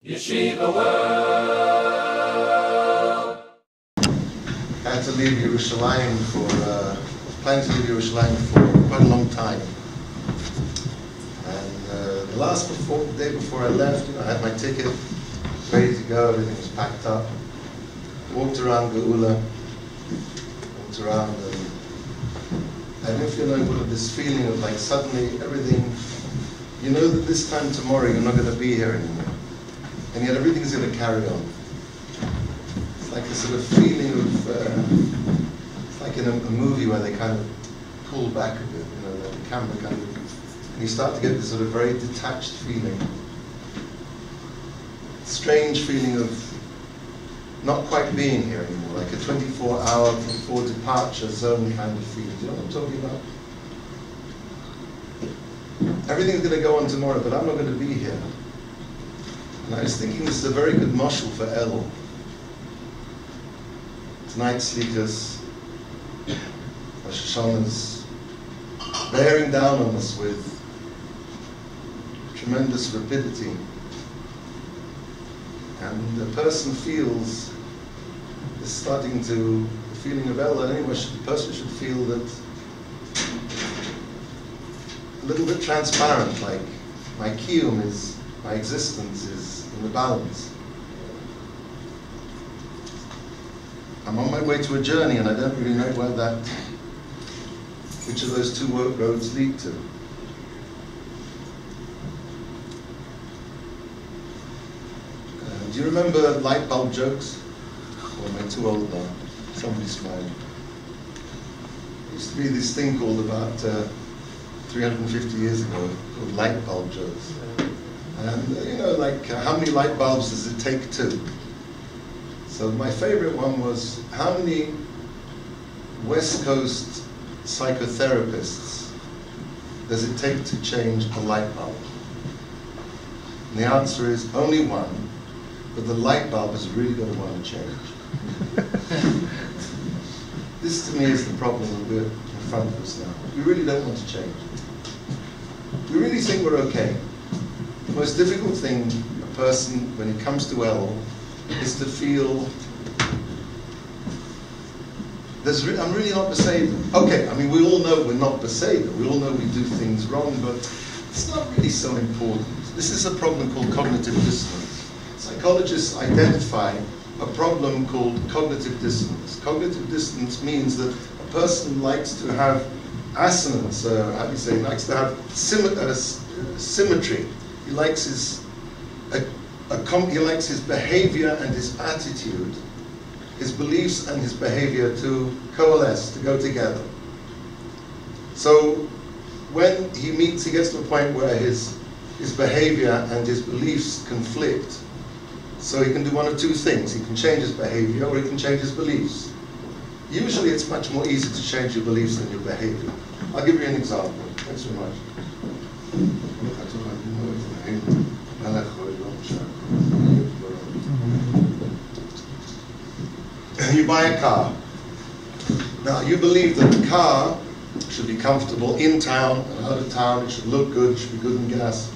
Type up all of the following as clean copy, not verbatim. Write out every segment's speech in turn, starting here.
Yeshiva World. I had to leave Yerushalayim planning to leave Yerushalayim for quite a long time. And the day before I left, I had my ticket ready to go, everything was packed up. Walked around Geula, walked around, and I didn't feel this feeling of like suddenly everything, you know that this time tomorrow you're not going to be here anymore. And yet everything's going to carry on. It's like a sort of feeling of, it's like in a movie where they kind of pull back a bit, like the camera kind of, and you start to get this sort of very detached feeling. Strange feeling of not quite being here anymore, like a 24-hour before departure zone kind of feeling. Do you know what I'm talking about? Everything's going to go on tomorrow, but I'm not going to be here. And I was thinking this is a very good mashal for El. Tonight's Selichos, Rosh Hashanah's bearing down on us with tremendous rapidity. And the person feels, is starting to, the feeling of El, anyway, the person should feel that a little bit transparent, like my kiyum is, my existence is in the balance. I'm on my way to a journey and I don't really know which of those two roads lead to. Do you remember light bulb jokes? Or am I too old now? Somebody's smiling. There used to be this thing called about 350 years ago called light bulb jokes. And like how many light bulbs does it take to? So my favorite one was, how many West Coast psychotherapists does it take to change a light bulb? And the answer is only one, but the light bulb is really going to want to change. This to me is the problem that we're in front of us now. We really don't want to change. We really think we're okay. The most difficult thing a person, when it comes to El, is to feel, I'm really not Beseder. Okay, I mean, we all know we're not Beseder. We all know we do things wrong, but it's not really so important. This is a problem called cognitive dissonance. Psychologists identify a problem called cognitive dissonance. Cognitive dissonance means that a person likes to have assonance, likes to have symmetry. He likes his behavior and his attitude, his beliefs and his behavior to coalesce, to go together. So when he gets to a point where his behavior and his beliefs conflict, so he can do one of two things. He can change his behavior or he can change his beliefs. Usually it's much more easy to change your beliefs than your behavior. I'll give you an example. Thanks very much. You buy a car. Now you believe that the car should be comfortable in town and out of town. It should look good. It should be good in gas.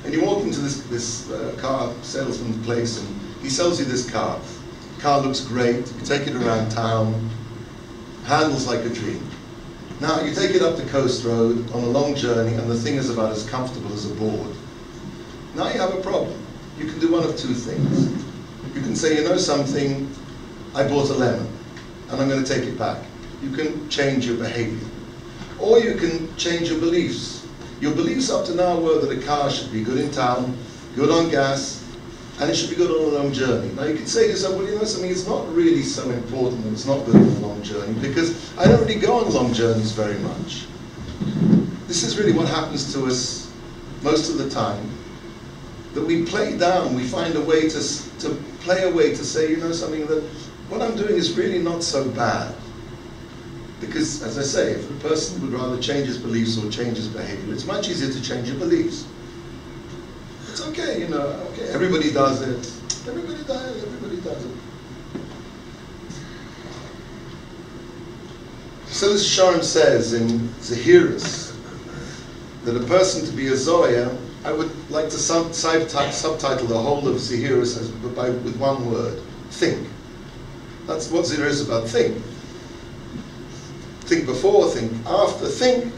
And you walk into this car salesman's place and he sells you this car. The car looks great. You take it around town. Handles like a dream. Now you take it up the coast road on a long journey and the thing is about as comfortable as a board. Now you have a problem. You can do one of two things. You can say, you know something, I bought a lemon and I'm going to take it back. You can change your behavior. Or you can change your beliefs. Your beliefs up to now were that a car should be good in town, good on gas, and it should be good on a long journey. Now you could say to yourself, well, you know something, it's not really so important and it's not good on a long journey because I don't really go on long journeys very much. This is really what happens to us most of the time, that we play down, we find a way to play a way to say, you know something, that what I'm doing is really not so bad. Because, as I say, if a person would rather change his beliefs or change his behavior, it's much easier to change your beliefs. It's okay, okay, everybody does it. Everybody does it. So this Sharm says in Zahiris that a person to be a Zoya I would like to subtitle the whole of Zehirus with one word: think. That's what Zehirus is about. Think. Think before, think after, think.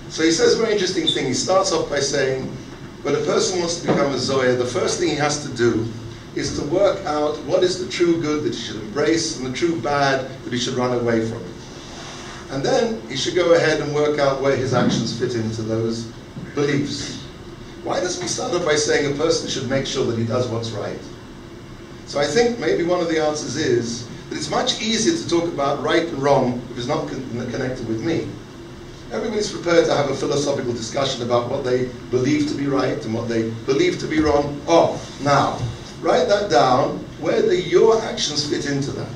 So he says a very interesting thing. He starts off by saying, when a person wants to become a Zoya, the first thing he has to do is to work out what is the true good that he should embrace and the true bad that he should run away from. And then he should go ahead and work out where his actions fit into those beliefs. Why doesn't he start off by saying a person should make sure that he does what's right? So I think maybe one of the answers is that it's much easier to talk about right and wrong if it's not connected with me. Everybody's prepared to have a philosophical discussion about what they believe to be right and what they believe to be wrong. Oh, now, write that down. Where do your actions fit into that?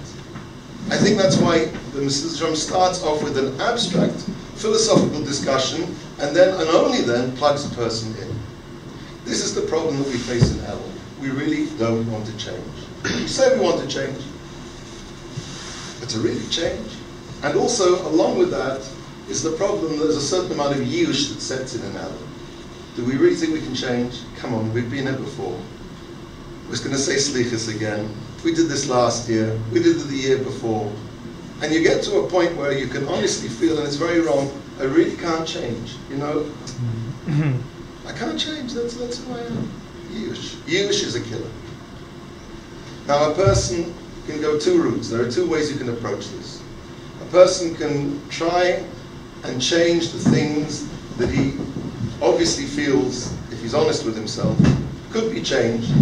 I think that's why the Mesilas starts off with an abstract philosophical discussion and only then plugs the person in. This is the problem that we face in hell. We really don't want to change. We say we want to change, but to really change. And also, along with that, is the problem that there's a certain amount of yush that sets in hell. Do we really think we can change? Come on, we've been here before. I was going to say Selichos again. We did this last year. We did it the year before. And you get to a point where you can honestly feel, and it's very wrong, I really can't change. You know? I can't change. That's who I am. Yush. Yush is a killer. Now, a person can go two routes. There are two ways you can approach this. A person can try and change the things that he obviously feels, if he's honest with himself, could be changed.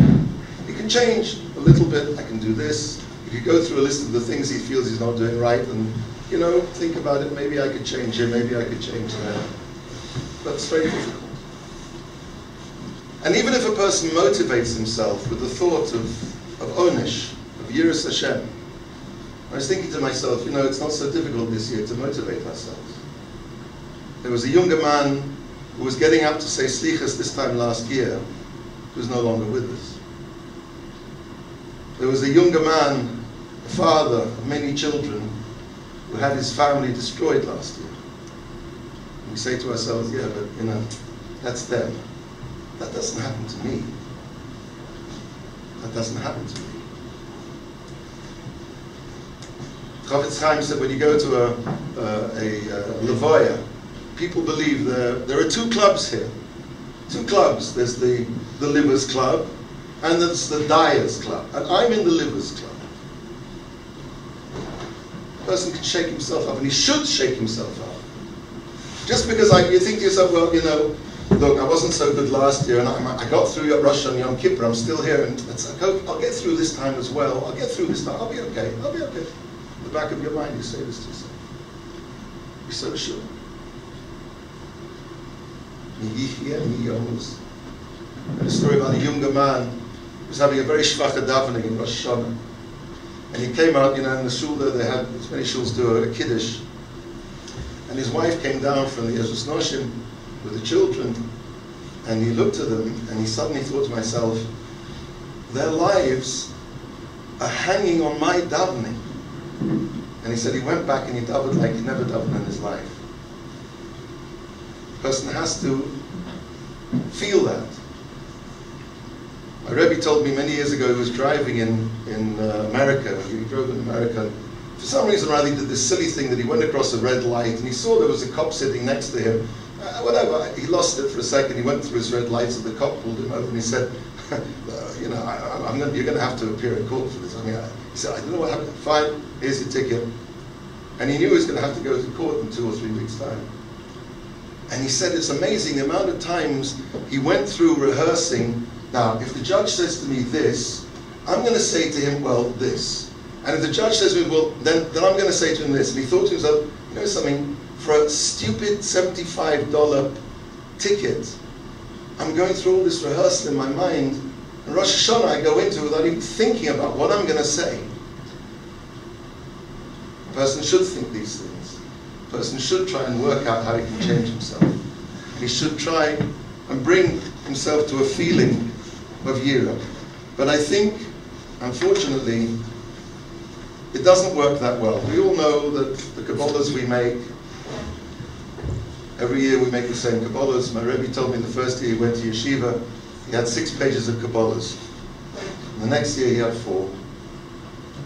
He can change a little bit. I can do this. If you go through a list of the things he feels he's not doing right, and, you know, think about it, maybe I could change here, maybe I could change there. But it's very difficult. And even if a person motivates himself with the thought of Onish, of Yiras Hashem, I was thinking to myself, you know, it's not so difficult this year to motivate ourselves. There was a younger man who was getting up to say Selichos this time last year, who is no longer with us. There was a younger man, a father of many children, who had his family destroyed last year. And we say to ourselves, yeah, but, you know, that's them. That doesn't happen to me. That doesn't happen to me. Chafetz Chaim said when you go to a Levoya, people believe there are two clubs here. Two clubs. There's the Livers Club and there's the Dyers Club. And I'm in the Livers Club. A person can shake himself up, and he should shake himself up. Just because you think to yourself, well, you know, look, I wasn't so good last year, and I got through Rosh Hashanah and Yom Kippur, I'm still here, and it's like, oh, I'll get through this time as well. I'll get through this time. I'll be okay. I'll be okay. In the back of your mind, you say this to yourself. You're so sure. A story about a younger man who was having a very shvacha davening in Rosh Hashanah. And he came out, you know, in the shul there, they had, as many shuls do, a kiddush. And his wife came down from the Ezras Noshim with the children, and he looked at them, and he suddenly thought to himself, their lives are hanging on my davening. And he said he went back and he davened like he'd never davened in his life. A person has to feel that. My Rabbi told me many years ago he was driving in America. He drove in America. For some reason or other, he did this silly thing that he went across a red light and he saw there was a cop sitting next to him. Whatever, he lost it for a second. He went through his red lights and the cop pulled him over and he said, you know, you're going to have to appear in court for this. He said, I don't know what happened. Fine, here's your ticket. And he knew he was going to have to go to court in 2 or 3 weeks' time. And he said it's amazing the amount of times he went through rehearsing. Now, if the judge says to me this, I'm going to say to him, well, this. And if the judge says to me, well, then I'm going to say to him this. And he thought to himself, you know something, for a stupid $75 ticket, I'm going through all this rehearsal in my mind, and Rosh Hashanah I go into without even thinking about what I'm going to say. A person should think these things. A person should try and work out how he can change himself. He should try and bring himself to a feeling of Yira. But I think, unfortunately, it doesn't work that well. We all know that the Kabbalahs we make, Every year we make the same Kabbalahs. My Rabbi told me the first year he went to yeshiva, he had 6 pages of Kabbalahs. The next year he had 4.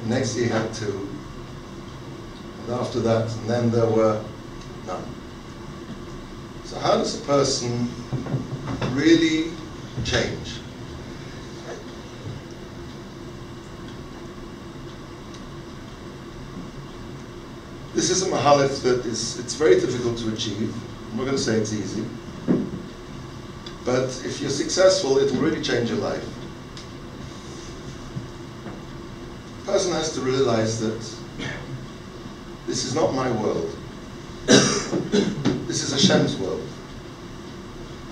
The next year he had 2. And after that, and then there were none. So how does a person really change? This is a mahalef that it's very difficult to achieve. I'm not going to say it's easy. But if you're successful, it will really change your life. A person has to realize that this is not my world. This is Hashem's world.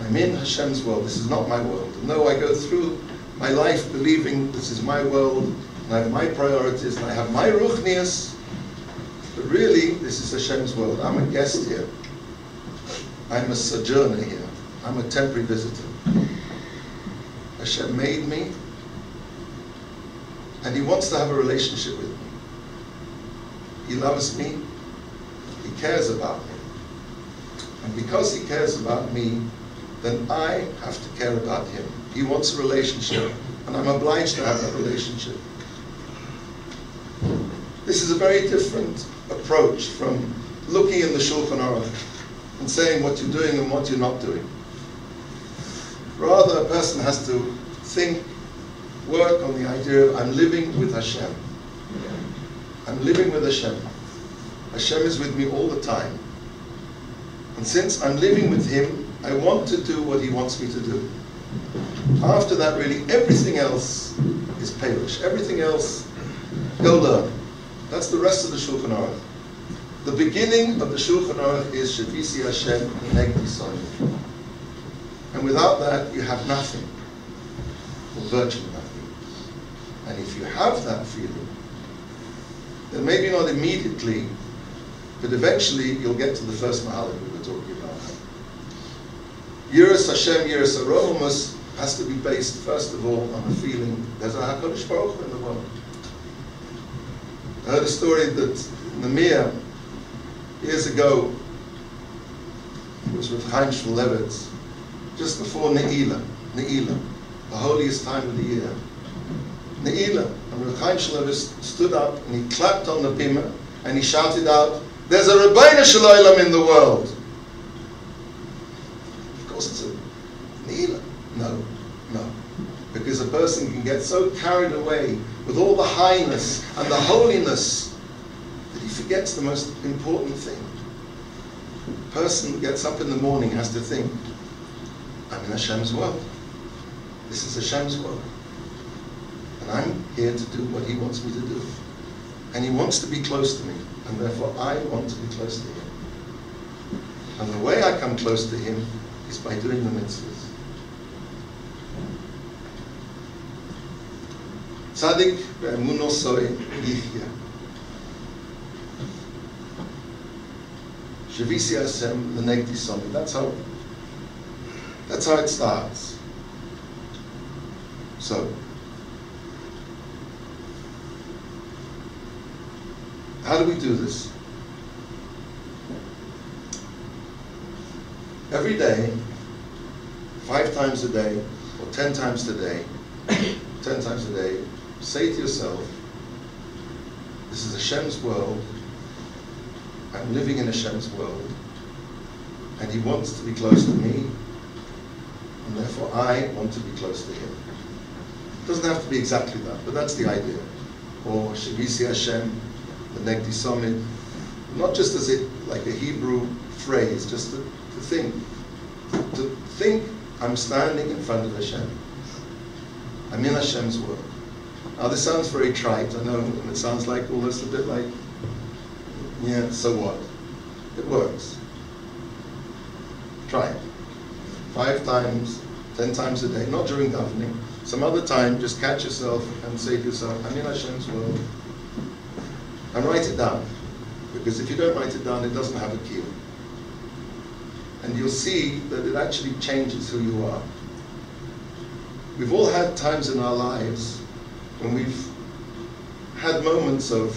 I'm in Hashem's world. This is not my world. And though I go through my life believing this is my world, and I have my priorities, and I have my ruchnias, but really, this is Hashem's world. I'm a guest here. I'm a sojourner here. I'm a temporary visitor. Hashem made me, and He wants to have a relationship with me. He loves me. He cares about me. And because He cares about me, then I have to care about Him. He wants a relationship, and I'm obliged to have that relationship. This is a very different approach from looking in the Shulchan Aruch and saying what you're doing and what you're not doing. Rather, a person has to think, work on the idea of I'm living with Hashem. I'm living with Hashem. Hashem is with me all the time. And since I'm living with Him, I want to do what He wants me to do. After that, really, everything else is perish. Everything else, go learn. That's the rest of the Shulchan Aruch. The beginning of the Shulchan Aruch is Shavisi Hashem Negdi Sonim. And without that, you have nothing, or virtually nothing. And if you have that feeling, then maybe not immediately, but eventually you'll get to the first mahalach we were talking about. Yiras Hashem, Yiras Aromas has to be based, first of all, on a feeling there's a HaKadosh Baruch Hu in the world. I heard a story that in the Mir, years ago, it was with Chaim Shmulevitz, just before Ne'ilah, the holiest time of the year. Ne'ilah, and Rav Chaim Shmulevitz stood up and he clapped on the bimah and he shouted out, "There's a Rabbeinu Shel Olam in the world." Of course it's a Ne'ilah. No. Because a person can get so carried away with all the highness and the holiness that he forgets the most important thing. A person who gets up in the morning has to think, I'm in Hashem's world. This is Hashem's world. And I'm here to do what He wants me to do. And He wants to be close to me. And therefore I want to be close to Him. And the way I come close to Him is by doing the mitzvahs. Tzadik be'emuno soy yichya. Shavisi Hashem l'negdi somi. That's how it starts. So, how do we do this? Every day, 5 times a day, or 10 times a day, 10 times a day, say to yourself, this is Hashem's world, I'm living in Hashem's world, and He wants to be close to me, and therefore I want to be close to Him. It doesn't have to be exactly that, but that's the idea. Or Shavisi Hashem, the Negdi Somid, not just as like a Hebrew phrase, just to think. To think I'm standing in front of Hashem. I'm in Hashem's world. Now this sounds very trite, I know, and it sounds like almost a bit like, yeah, so what? It works. Try it. 5 times, 10 times a day, not during davening. Some other time, just catch yourself and say to yourself, I'm in Hashem's world. And write it down. Because if you don't write it down, it doesn't have a key. And you'll see that it actually changes who you are. We've all had times in our lives when we've had moments of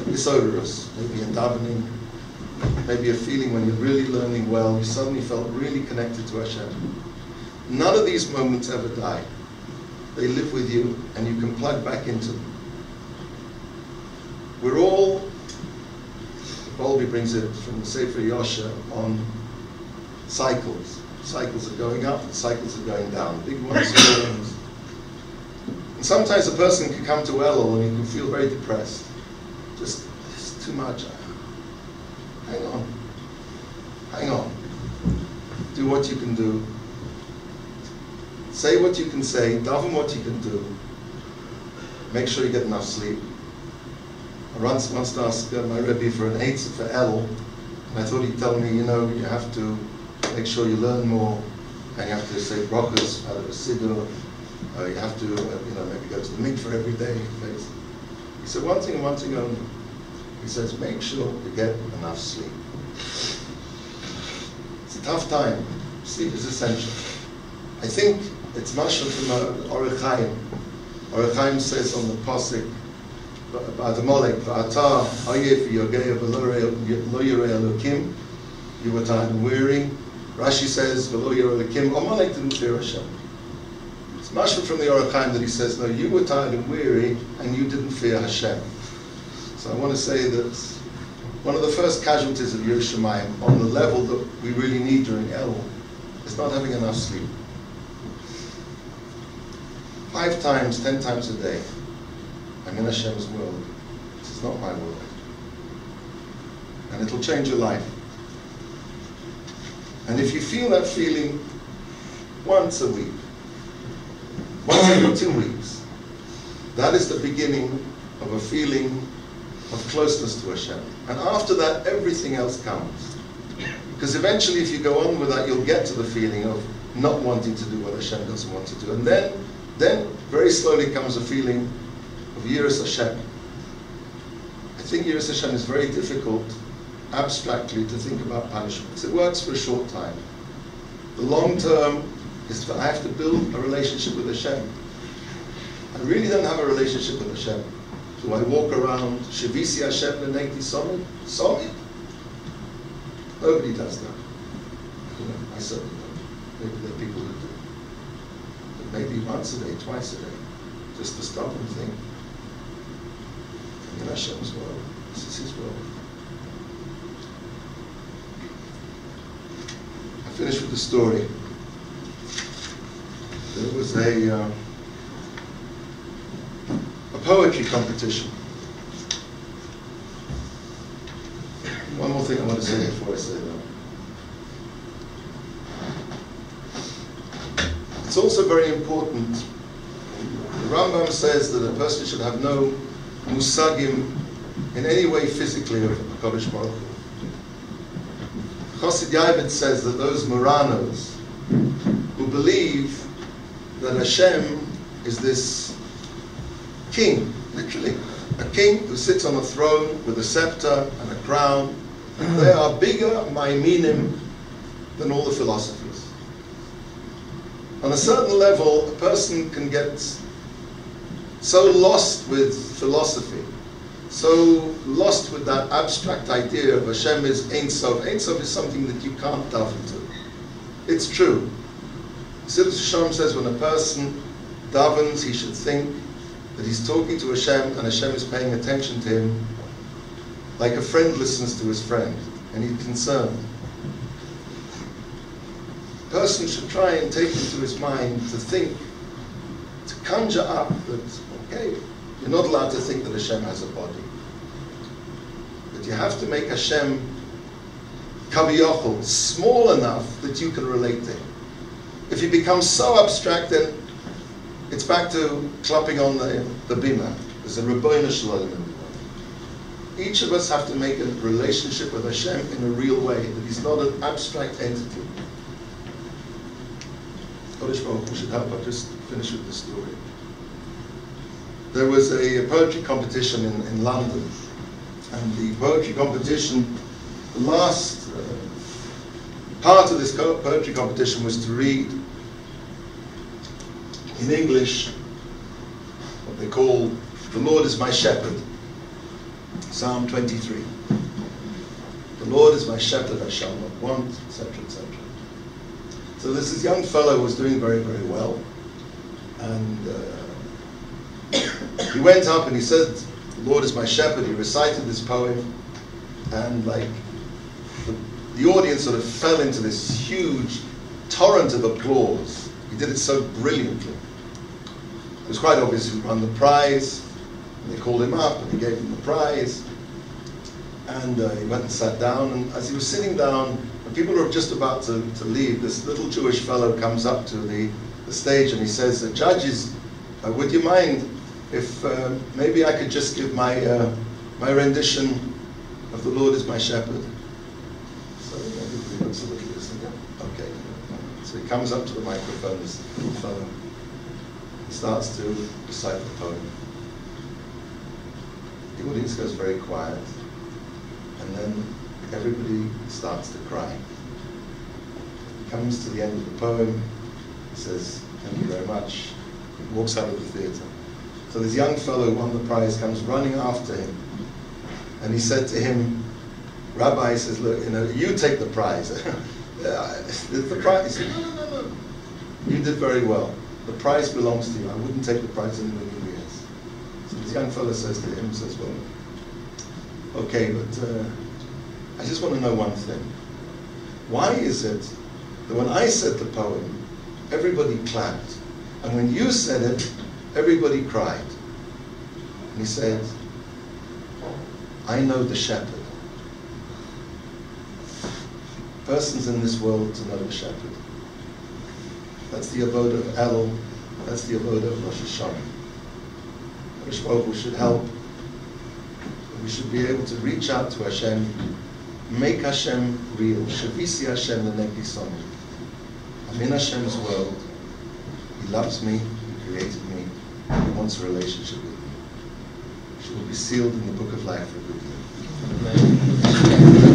disorderous, maybe in davening, maybe a feeling when you're really learning well, you suddenly felt really connected to Hashem. None of these moments ever die. They live with you, and you can plug back into them. We're all, Rabbi brings it from the Sefer Yosha, on cycles. Cycles are going up, and cycles are going down. Big ones, small ones. And sometimes a person can come to Elul and he can feel very depressed. Just, it's too much. Hang on. Hang on. Do what you can do. Say what you can say. Daven what you can do. Make sure you get enough sleep. I once asked my Rabbi for an eitzah for Elul, and I thought he'd tell me, you know, you have to make sure you learn more, and you have to say brachos out of a siddur. You have to, maybe go to the mikveh every day. He said one thing only. He says, make sure you get enough sleep. It's a tough time. Sleep is essential. I think it's mashal from Orech Chaim. Orech Chaim says on the pasuk about the Molech, "V'ata hayef yogei v'lo yirei Elokim." You were tired and weary. Rashi says, "V'lo yirei Elokim." Amalek didn't fear Hashem. It's mashal from the Orech Chaim that he says, no, you were tired and weary, and you didn't fear Hashem. So I want to say that one of the first casualties of Yerushalayim, on the level that we really need during Elul, is not having enough sleep. 5 times, 10 times a day, I'm in Hashem's world. This is not my world. And it'll change your life. And if you feel that feeling once a week, once every 2 weeks, that is the beginning of a feeling of closeness to Hashem. And after that, everything else comes. Because eventually, if you go on with that, you'll get to the feeling of not wanting to do what Hashem doesn't want to do. And then very slowly comes a feeling of Yiras Hashem. I think Yiras Hashem is very difficult, abstractly, to think about punishments. It works for a short time. The long term is I have to build a relationship with Hashem. I really don't have a relationship with Hashem. Do I walk around, Shivisi Hashem Lenegdi Somit? Somit? Nobody does that. I certainly don't. Maybe there are people who do. But maybe once a day, twice a day. Just to stop and think. I'm in Hashem's world. This is His world. I finish with the story. There was a poetry competition. One more thing I want to say before I say that. It's also very important. The Rambam says that a person should have no musagim in any way physically of HaKadosh Baruch Hu. Chassid Yavid says that those Moranos who believe that Hashem is this king, literally, a king who sits on a throne with a scepter and a crown, they are bigger maiminim than all the philosophies. On a certain level, a person can get so lost with philosophy, so lost with that abstract idea of Hashem is Ein Sof. Ein Sof is something that you can't delve into. It's true. Selichos says when a person davens, he should think that he's talking to Hashem and Hashem is paying attention to him like a friend listens to his friend, and he's concerned. A person should try and take into his mind to think, to conjure up that, okay, you're not allowed to think that Hashem has a body. But you have to make Hashem kaviyachol, small enough that you can relate to him. If you become so abstract, then it's back to clapping on the bima. There's a Rabbi Shalom in the world. Each of us have to make a relationship with Hashem in a real way, that He's not an abstract entity. Kodesh Baruch Hu should help. I'll just finish with this story. There was a poetry competition in London, and the poetry competition, the last part of this poetry competition was to read in English what they call "The Lord is my shepherd," Psalm 23. The Lord is my shepherd, I shall not want, etc., etc. So this young fellow was doing very, very well. And he went up and he said, the Lord is my shepherd. He recited this poem. And like the audience sort of fell into this huge torrent of applause. He did it so brilliantly. It was quite obvious who won the prize. And they called him up and they gave him the prize. And he went and sat down. And as he was sitting down, and people were just about to leave, this little Jewish fellow comes up to the stage and he says, judges, would you mind if maybe I could just give my rendition of the Lord is my shepherd? So everybody looks a little bit and goes, okay. So he comes up to the microphone, this little fellow. He starts to recite the poem. The audience goes very quiet. And then everybody starts to cry. He comes to the end of the poem. He says, thank you very much. He walks out of the theatre. So this young fellow who won the prize comes running after him. And he said to him, Rabbi says, look, you take the prize. The prize. He said, no. You did very well. The prize belongs to you. I wouldn't take the prize in a million years. So this young fellow says to him, says, well, okay, but I just want to know one thing. Why is it that when I said the poem, everybody clapped, and when you said it, everybody cried? And he said, I know the shepherd. Persons in this world to know the shepherd. That's the abode of El. That's the abode of Rosh Hashanah. Rosh Hashanah should help. We should be able to reach out to Hashem, make Hashem real. Shavisi Hashem l'negdi soni. I'm in Hashem's world. He loves me. He created me. He wants a relationship with me. She will be sealed in the book of life for good. Amen.